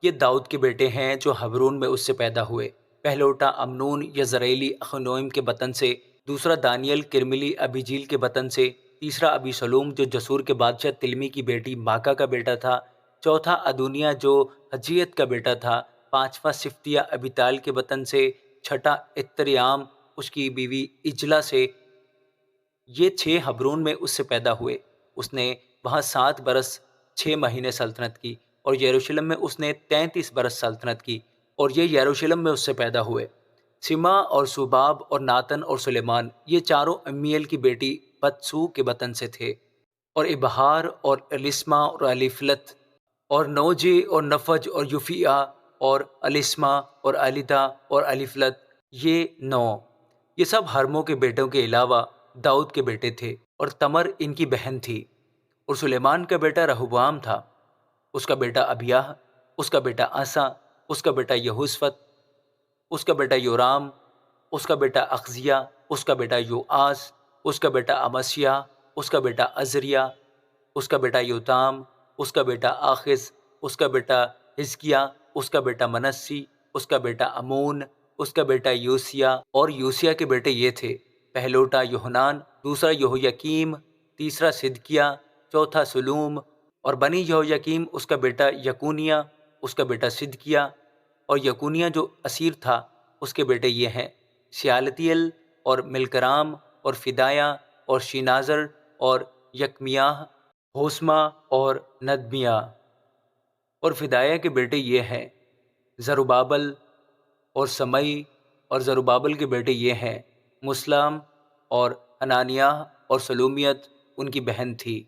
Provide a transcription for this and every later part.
یہ داؤد کے بیٹے ہیں جو حبرون میں اس سے پیدا ہوئے۔ پہلوٹا امنون یزرعیلی اخنوئم کے بطن سے، دوسرا دانیل کرملی ابیجیل کے بطن سے، تیسرا ابی سلوم جو جسور کے بادشاہ تلمی کی بیٹی ماکا کا بیٹا تھا، چوتھا ادونیہ جو حجیت کا بیٹا تھا، پانچواں صفتیہ ابیتال کے بطن سے، چھٹا اتریام اس کی بیوی اجلا سے۔ یہ 6 حبرون میں اس سے پیدا ہوئے۔ اس نے وہاں 7 برس 6 مہینے سلطنت کی، اور یروشلم میں اس نے 33 برس سلطنت کی، اور یہ یروشلم میں اس سے پیدا ہوئے۔ سما اور سوباب اور ناتن اور سلیمان یہ چاروں امیل کی بیٹی بتسو کے بطن سے تھے، اور ابہار اور الیسما اور الیفلت اور نوجے اور نفج اور یوفیا اور الیسما اور الیدا اور الیفلت، یہ 9۔ یہ سب ہرموں کے بیٹوں کے علاوہ داؤد کے بیٹے تھے، اور تمر ان کی بہن تھی۔ اور سلیمان کا بیٹا رہبعام تھا، اس کا بیٹا ابیاہ، اس کا بیٹا آسا، اس کا بیٹا یہوشفت، اس کا بیٹا یورام، اس کا بیٹا اخزیہ، اس کا بیٹا یوآس، اس کا بیٹا امسیہ، اس کا بیٹا عزریہ، اس کا بیٹا یوتام، اس کا بیٹا آخز، اس کا بیٹا حزقیہ، اس کا بیٹا منسی، اس کا بیٹا امون، اس کا بیٹا یوسیہ، اور یوسیہ کے بیٹے یہ تھے: پہلوٹا یوحنان، دوسرا یہویکیم، تیسرا صدقیہ، چوتھا سلوم، اور بنی یہویکیم اس کا بیٹا یکونیہ، اس کا بیٹا صدقیہ، اور یکونیہ جو اسیر تھا اس کے بیٹے یہ ہیں: شیالتیل اور ملکرام اور فدایہ اور شینازر اور یکمیاہ، ہوسما اور ندمیہ۔ اور فدایہ کے بیٹے یہ ہیں: زربابل اور سمئی، اور زربابل کے بیٹے یہ ہیں: مسلم اور حنانیہ، اور سلومیت ان کی بہن تھی،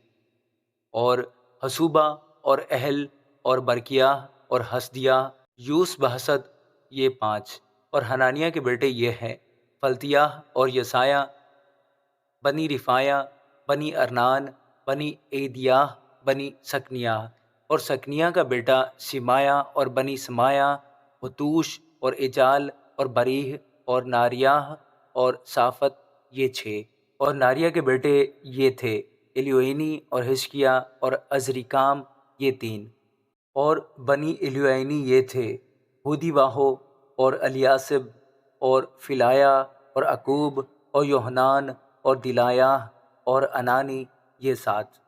اور حسوبہ اور اہل اور برکیہ اور حسدیہ، یوس بحسد، یہ 5۔ اور حنانیہ کے بیٹے یہ ہیں: فلتیہ اور یسایہ، بنی رفایہ، بنی ارنان، بنی ایدیاہ، بنی سکنیہ۔ اور سکنیہ کا بیٹا سمایہ، اور بنی سمایہ، حتوش اور اجال اور بریح اور ناریاہ اور صافت، یہ 6۔ اور ناریہ کے بیٹے یہ تھے: الیوئینی اور حزقیہ اور عزریکام، یہ 3۔ اور بنی الیوئینی یہ تھے: ہودی واہو اور الیاسب اور فلایہ اور عقوب اور یوحنان اور دلایہ اور انانی، یہ 7۔